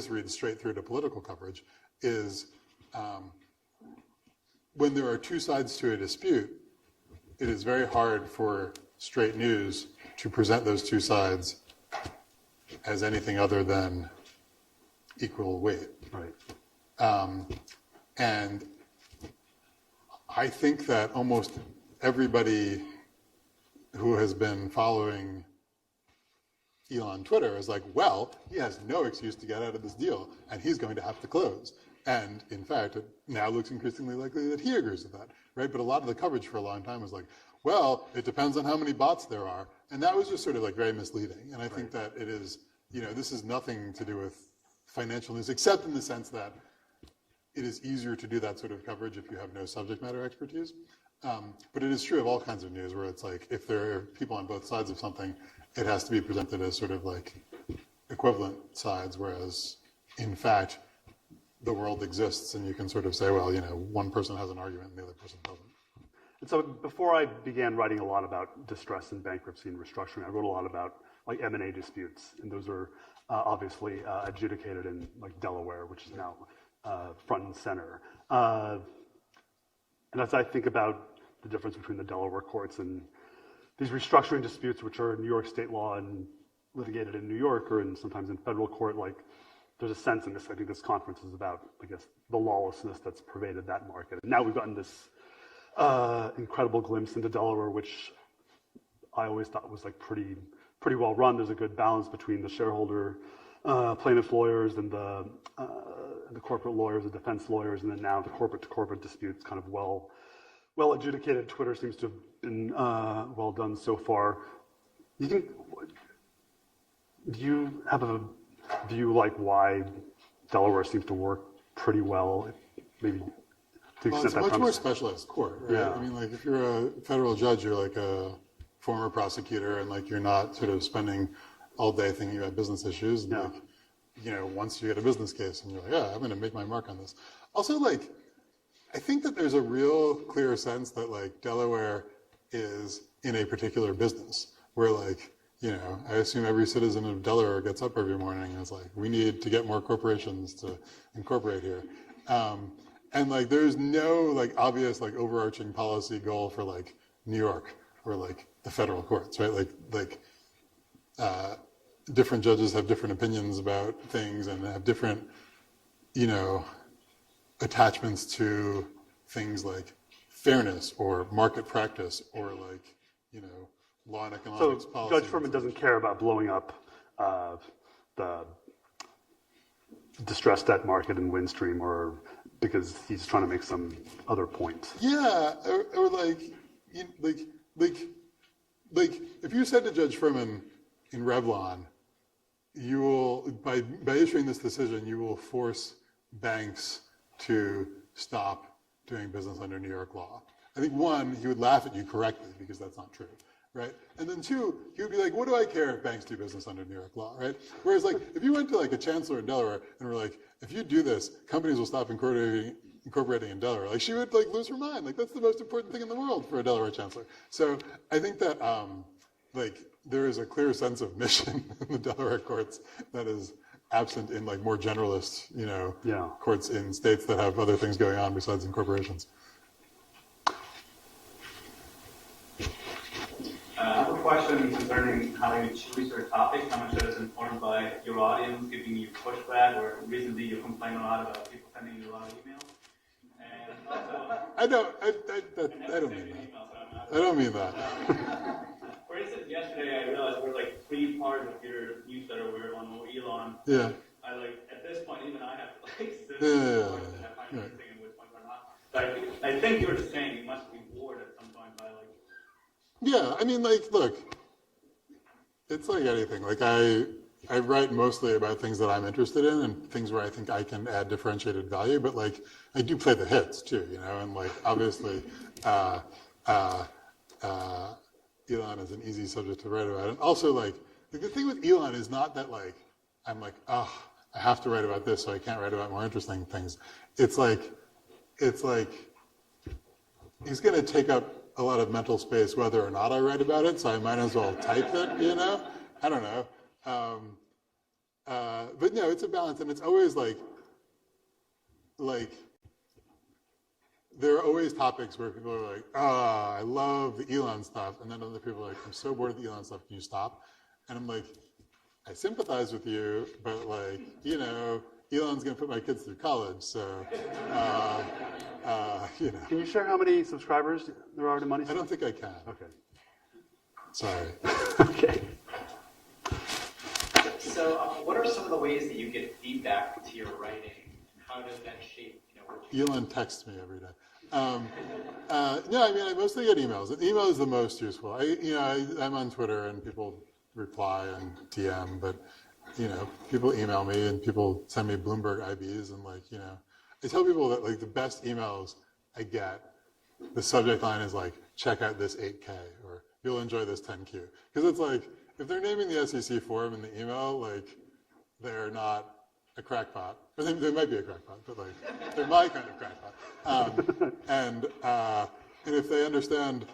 reads straight through to political coverage, is when there are two sides to a dispute, it is very hard for straight news to present those two sides as anything other than equal weight.
Right.
And I think that almost everybody who has been following Elon Twitter is like, well, he has no excuse to get out of this deal, and he's going to have to close. And in fact, it now looks increasingly likely that he agrees with that, right? But a lot of the coverage for a long time was like, well, it depends on how many bots there are. And that was just sort of like very misleading. And I think that it is, this is nothing to do with financial news, except in the sense that it is easier to do that sort of coverage if you have no subject matter expertise. But it is true of all kinds of news where it's like, if there are people on both sides of something, it has to be presented as sort of like equivalent sides, whereas in fact, the world exists and you can sort of say, well, one person has an argument and the other person doesn't.
And so before I began writing a lot about distress and bankruptcy and restructuring, I wrote a lot about like M&A disputes, and those are obviously adjudicated in like Delaware, which is now front and center. And as I think about the difference between the Delaware courts and these restructuring disputes, which are New York state law and litigated in New York or sometimes in federal court, like there's a sense in this, I think this conference is about, I guess, the lawlessness that's pervaded that market. And now we've gotten this incredible glimpse into Delaware, which I always thought was like pretty well run. There's a good balance between the shareholder plaintiff lawyers and the corporate lawyers, the defense lawyers, and then now the corporate to corporate disputes kind of well adjudicated. Twitter seems to have been well done so far. Do you have a view like why Delaware seems to work pretty well? Maybe to the
Well,
extent
it's a
that
much
comes-
more specialized court, right?
Yeah.
I mean, like if you're a federal judge, you're like a former prosecutor, and like you're not sort of spending all day thinking about business issues. And
Yeah.
like, once you get a business case, and you're like, I'm going to make my mark on this. Also, like, I think that there's a real clear sense that like Delaware is in a particular business where like, I assume every citizen of Delaware gets up every morning and is like, we need to get more corporations to incorporate here. And like, there's no like obvious like overarching policy goal for like New York or like the federal courts, right? Like different judges have different opinions about things and have different, attachments to things like fairness or market practice or like, law and economics
So
policy.
Judge Furman doesn't care about blowing up the distressed debt market in Windstream, or because he's trying to make some other point.
Yeah, or like if you said to Judge Furman in Revlon, you will by issuing this decision, you will force banks to stop doing business under New York law. I think one, he would laugh at you correctly because that's not true, right? And then two, he would be like, what do I care if banks do business under New York law, right? Whereas like, if you went to like a chancellor in Delaware and were like, if you do this, companies will stop incorporating in Delaware. Like she would like lose her mind. Like that's the most important thing in the world for a Delaware chancellor. So I think that like there is a clear sense of mission in the Delaware courts that is absent in like more generalist, courts in states that have other things going on besides incorporations.
I have a question concerning how you choose your topic, how much that is informed by your audience giving you pushback, or recently you complained a lot about people sending you a lot of emails. And also,
I don't mean that. I don't mean that.
For instance, yesterday I realized there were like 3 parts of your newsletter were on Elon.
Yeah.
I like, at this point, even I have to like sit
Yeah.
and I find interesting and which ones are not. So I think you were saying you must be bored at some point by like.
Yeah, I mean, like, look, it's like anything. Like, I write mostly about things that I'm interested in and things where I think I can add differentiated value, but, like, I do play the hits, too, and, like, obviously, Elon is an easy subject to write about. And also, like, the thing with Elon is not that, like, I'm like, I have to write about this, so I can't write about more interesting things. It's like he's going to take up a lot of mental space whether or not I write about it, so I might as well type it, I don't know. But no, it's a balance, and it's always like there are always topics where people are like, I love the Elon stuff, and then other people are like, I'm so bored of the Elon stuff, can you stop? And I'm like, I sympathize with you, but like, Elon's going to put my kids through college, so,
Can you share how many subscribers there are to Money?
I don't think I can.
Okay.
Sorry.
Okay.
So what are some of the ways that you get feedback to your writing? How does that shape, what you
Elon texts me every day. No, I mean, I mostly get emails. Email is the most useful. I'm on Twitter and people reply and DM, but, people email me and people send me Bloomberg IBs and I tell people that the best emails I get, the subject line is check out this 8K or you'll enjoy this 10Q. Because it's if they're naming the SEC forum in the email, they're not a crackpot. Or they might be a crackpot, but they're my kind of crackpot. And if they understand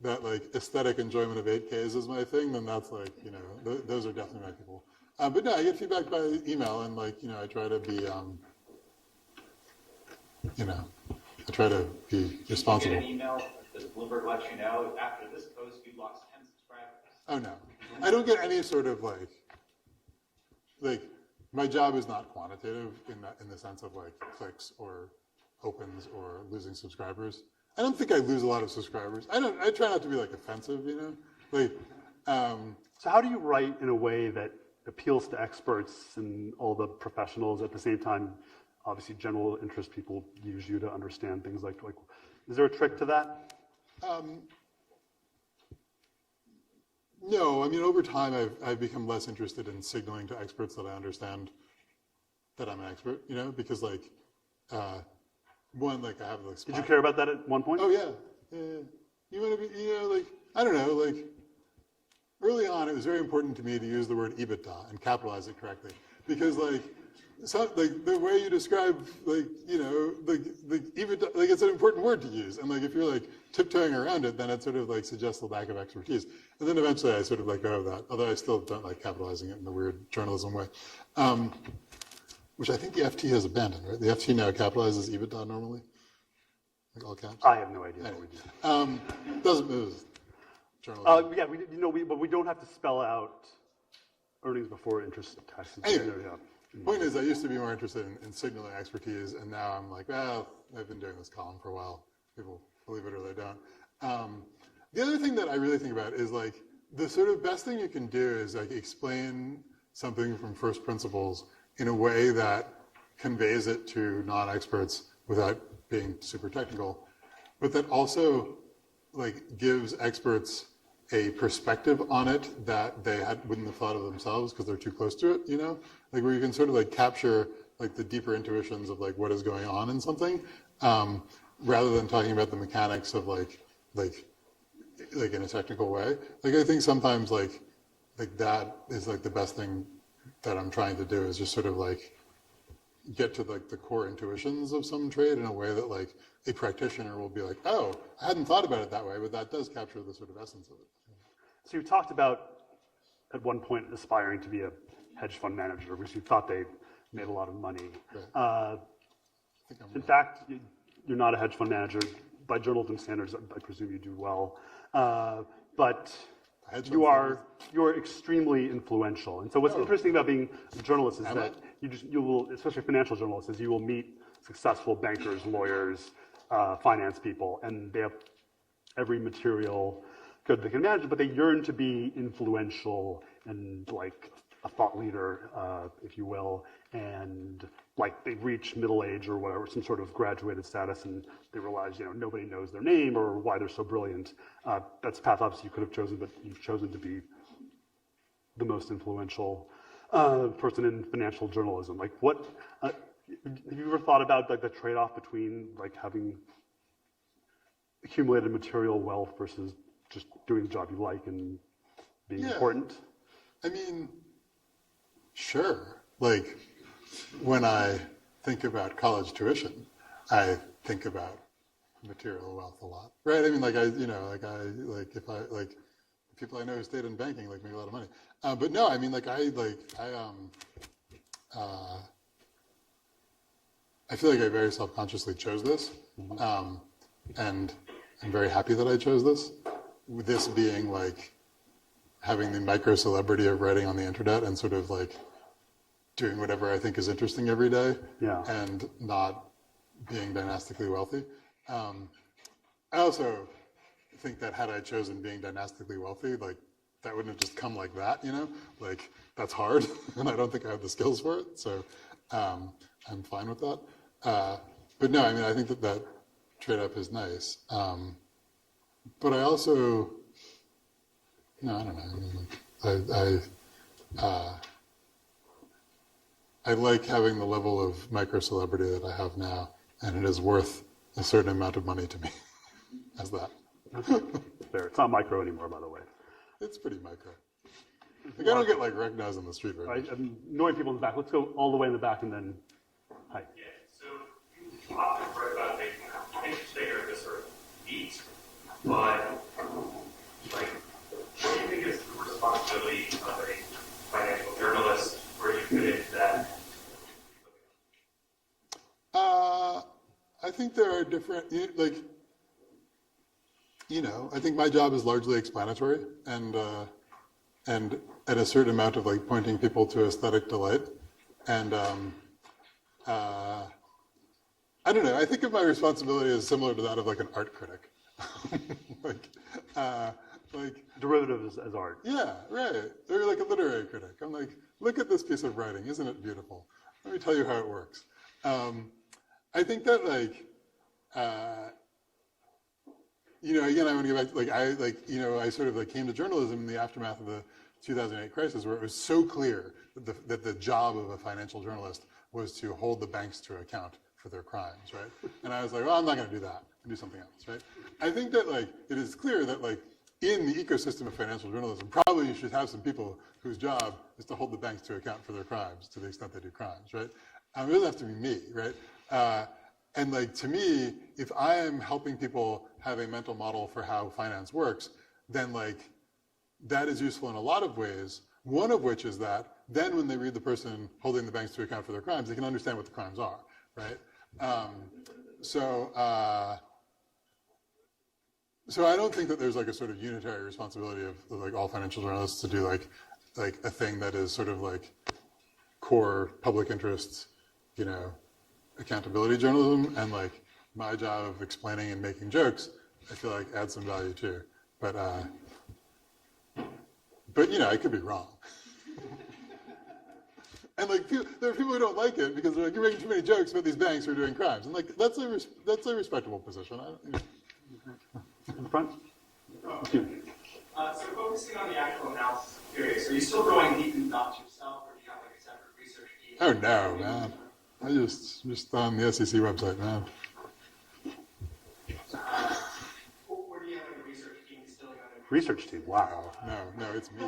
that aesthetic enjoyment of 8Ks is my thing, then that's those are definitely my people. But no, I get feedback by email and I try to be, I try to be responsible.
You get an email, does Bloomberg let you know after this post you lost 10 subscribers?
Oh no, I don't get any sort of my job is not quantitative in the sense of clicks or opens or losing subscribers. I don't think I lose a lot of subscribers. I try not to be offensive,
So how do you write in a way that appeals to experts and all the professionals at the same time? Obviously, general interest people use you to understand things like is there a trick to that?
No, I mean, over time, I've become less interested in signaling to experts that I understand that I'm an expert, because one, I have
Did you care about that at one point?
Oh yeah. You want to be, I don't know, early on, it was very important to me to use the word EBITDA and capitalize it correctly, because the way you describe the EBITDA, it's an important word to use, and if you're tiptoeing around it, then it sort of suggests a lack of expertise. And then eventually I sort of let go of that, although I still don't like capitalizing it in the weird journalism way, which I think the FT has abandoned, right? The FT now capitalizes EBITDA normally, all caps.
I have no idea what we do.
Doesn't move journalism.
Yeah, but we don't have to spell out earnings before interest taxes.
Anyway. Point is, I used to be more interested in signaling expertise, and now I'm well, I've been doing this column for a while. People believe it or they don't. The other thing that I really think about is the sort of best thing you can do is explain something from first principles in a way that conveys it to non-experts without being super technical, but that also gives experts a perspective on it that they wouldn't have thought of themselves because they're too close to it, where you can sort of capture the deeper intuitions of what is going on in something, rather than talking about the mechanics of in a technical way. I think sometimes that is the best thing that I'm trying to do is just sort of get to the core intuitions of some trade in a way that a practitioner will be oh, I hadn't thought about it that way, but that does capture the sort of essence of it.
So you talked about at one point aspiring to be a hedge fund manager, which you thought they made a lot of money.
Right.
In fact, you're not a hedge fund manager. By journalism standards, I presume you do well. But you're extremely influential. And so what's interesting about being a journalist is that you will, especially financial journalists, is you will meet successful bankers, lawyers, finance people, and they have every material good they can imagine, but they yearn to be influential and a thought leader, if you will, and they reach middle age or whatever, some sort of graduated status, and they realize nobody knows their name or why they're so brilliant. That's a path obviously you could have chosen, but you've chosen to be the most influential person in financial journalism. What have you ever thought about the trade-off between having accumulated material wealth versus just doing the job you like and being important?
I mean, sure. When I think about college tuition, I think about material wealth a lot, right? I mean, if people I know who stayed in banking make a lot of money. But no, I mean, I feel I very self-consciously chose this, and I'm very happy that I chose this. This being having the micro celebrity of writing on the internet and sort of doing whatever I think is interesting every day, and not being dynastically wealthy. I also think that had I chosen being dynastically wealthy, that wouldn't have just come like that, that's hard, and I don't think I have the skills for it. So I'm fine with that. But no, I mean, I think that trade up is nice. But I also, no, I don't know. I like having the level of micro celebrity that I have now, and it is worth a certain amount of money to me as that.
Fair. It's not micro anymore, by the way.
It's pretty micro. Like, I don't get like recognized on the street very much.
I'm annoying people in the back. Let's go all the way in the back and then, hi.
Yeah, so you often write about making interesting or this sort of neat, but like, what do you think is the responsibility of a financial journalist where you fit into that?
I think there are different, like, I think my job is largely explanatory and at a certain amount of like pointing people to aesthetic delight. And I don't know, I think of my responsibility as similar to that of like an art critic. like
Derivatives as art.
Yeah, right. Or like a literary critic. I'm like, look at this piece of writing, isn't it beautiful? Let me tell you how it works. I think that like, again, I want to go back to I sort of like came to journalism in the aftermath of the 2008 crisis, where it was so clear that the job of a financial journalist was to hold the banks to account for their crimes, right? And I was like, well, I'm not going to do that. I'll do something else, right? I think that like it is clear that like in the ecosystem of financial journalism, probably you should have some people whose job is to hold the banks to account for their crimes to the extent they do crimes, right? It doesn't have to be me, right? And like to me, if I am helping people have a mental model for how finance works, then like that is useful in a lot of ways. One of which is that then when they read the person holding the banks to account for their crimes, they can understand what the crimes are, right? So I don't think that there's like a sort of unitary responsibility of like all financial journalists to do like a thing that is sort of like core public interests, accountability journalism, and like my job of explaining and making jokes, I feel like adds some value too. But I could be wrong. And like there are people who don't like it because they're like, you're making too many jokes about these banks who are doing crimes, and like that's a respectable position.
In the front?
So focusing on the actual analysis of periods, are you still going deep in dots yourself, or do you have like a separate research team?
Oh no, man. I just on the SEC website, man.
Where do you have like a research team distilling on it?
Research team, wow.
No, it's me.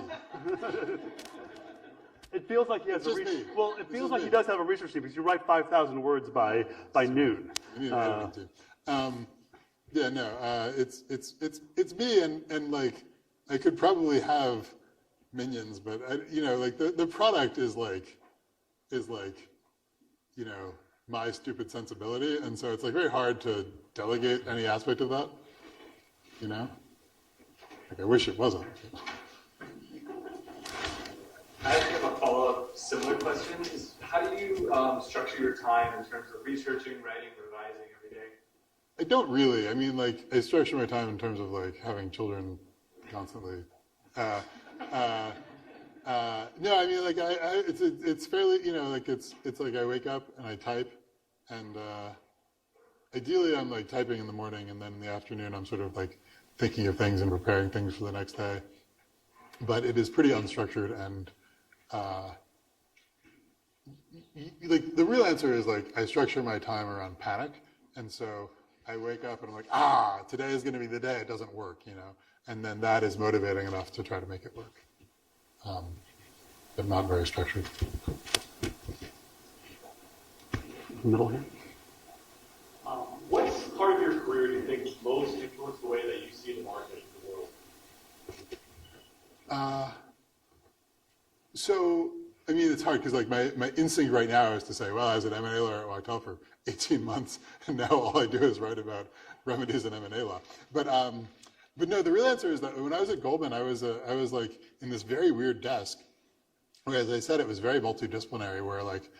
It feels like he has
It's just me.
Well, it
This
feels
is
like
me.
he does have a research team because you write 5,000 words by noon.
We need an editing team. It's me, and like I could probably have minions, but like the product is like my stupid sensibility, and so it's like very hard to delegate any aspect of that. Like I wish it wasn't.
I have a follow-up similar question. Is how do you structure your time in terms of researching, writing, revising every day?
I don't really. I mean, like I structure my time in terms of like having children constantly. No, I mean, like it's fairly, like it's like I wake up and I type, and ideally I'm like typing in the morning, and then in the afternoon I'm sort of like thinking of things and preparing things for the next day. But it is pretty unstructured, and like the real answer is like I structure my time around panic, and so I wake up and I'm like, today is going to be the day it doesn't work, and then that is motivating enough to try to make it work. But not very structured.
Middle here.
What part of your career do you think most influenced the way that you see the market in the world?
So, I mean, it's hard because like my instinct right now is to say, well, I was an M&A lawyer at Wachtell for 18 months, and now all I do is write about remedies in M&A law. But no, the real answer is that when I was at Goldman, I was like in this very weird desk, where, as I said, it was very multidisciplinary, where like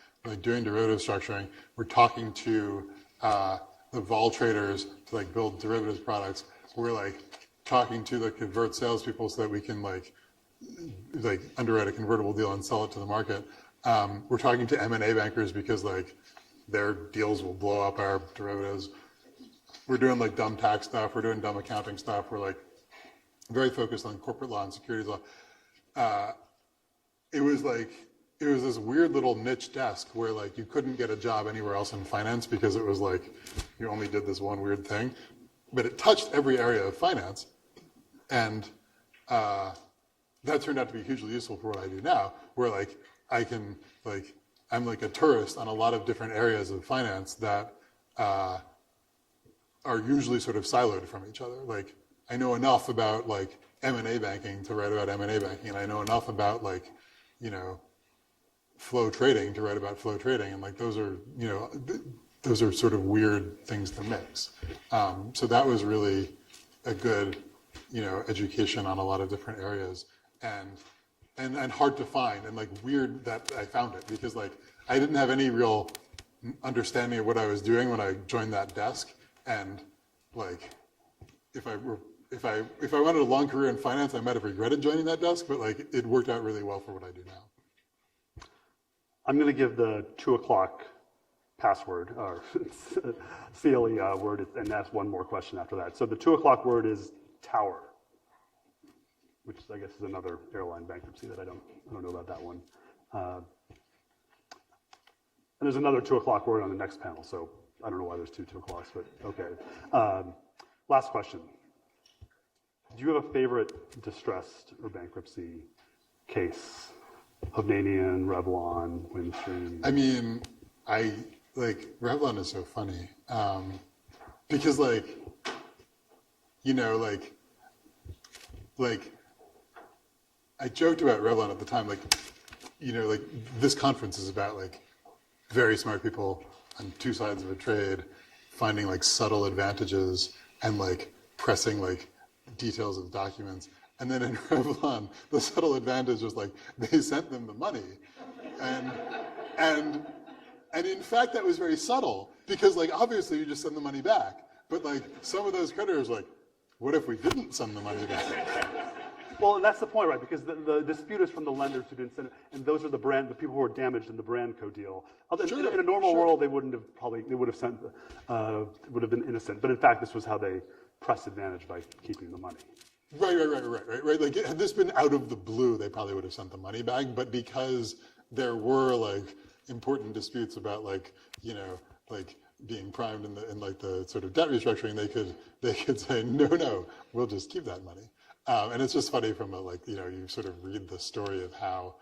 doing derivative structuring, we're talking to the vol traders to like build derivatives products. We're like talking to the convert salespeople so that we can like underwrite a convertible deal and sell it to the market. We're talking to M&A bankers because like their deals will blow up our derivatives. we're doing like dumb tax stuff, we're doing dumb accounting stuff, we're like very focused on corporate law and securities law. It was this weird little niche desk where like you couldn't get a job anywhere else in finance because it was like you only did this one weird thing, but it touched every area of finance, and that turned out to be hugely useful for what I do now, where like I can like I'm like a tourist on a lot of different areas of finance that are usually sort of siloed from each other. Like I know enough about like M&A banking to write about M&A banking, and I know enough about like, flow trading to write about flow trading, and like those are sort of weird things to mix. So that was really a good, education on a lot of different areas, and hard to find, and like weird that I found it, because like I didn't have any real understanding of what I was doing when I joined that desk, and like if I wanted a long career in finance, I might have regretted joining that desk, but like it worked out really well for what I do now.
I'm going to give the 2 o'clock password, or CLE word, and ask one more question after that. So the 2 o'clock word is tower, which I guess is another airline bankruptcy that I don't know about that one. And there's another 2 o'clock word on the next panel, so I don't know why there's 2 o'clocks, but okay. Last question. Do you have a favorite distressed or bankruptcy case? Hovnanian, Revlon, Windstream.
I mean, Revlon is so funny, because like I joked about Revlon at the time, like this conference is about like very smart people on two sides of a trade finding like subtle advantages and like pressing like details of documents. And then in Revlon, the subtle advantage was like they sent them the money, and in fact that was very subtle, because like obviously you just send the money back, but like some of those creditors were like, what if we didn't send the money back?
Well, and that's the point, right? Because the dispute is from the lenders who didn't send it, and those are the people who were damaged in the Brandco deal. In a normal world, they would have been innocent. But in fact, this was how they pressed advantage by keeping the money.
Right. Like had this been out of the blue, they probably would have sent the money back. But because there were like important disputes about like being primed in like the sort of debt restructuring, they could say no, we'll just keep that money. And it's just funny from you sort of read the story of how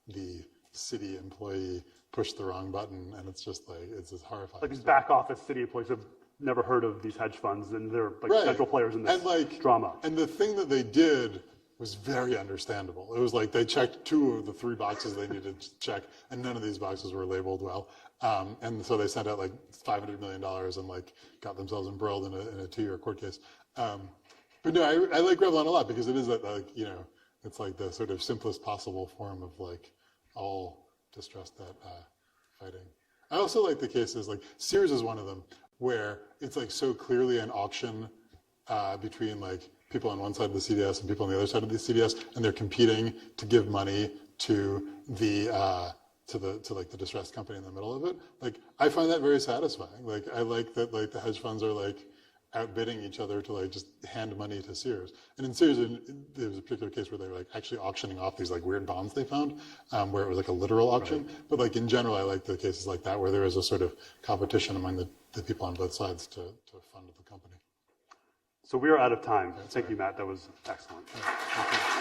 the city employee pushed the wrong button, and it's just like it's just horrifying.
Like these back office city employees have never heard of these hedge funds, and they're like central players in this drama.
And the thing that they did was very understandable. It was like they checked 2 of the 3 boxes they needed to check, and none of these boxes were labeled well. And so they sent out like $500 million and like got themselves embroiled in a 2-year court case. But no, I like Revlon a lot, because it is that it's like the sort of simplest possible form of like all distressed debt fighting. I also like the cases like Sears is one of them, where it's like so clearly an auction between like people on one side of the CDS and people on the other side of the CDS, and they're competing to give money to the distressed company in the middle of it. Like I find that very satisfying. Like I like that like the hedge funds are like outbidding each other to like just hand money to Sears. And in Sears, there was a particular case where they were like actually auctioning off these like weird bonds they found, where it was like a literal auction. Right. But like in general, I like the cases like that where there is a sort of competition among the people on both sides to fund the company.
So we are out of time. Thank you, Matt. That was excellent.
Thank you.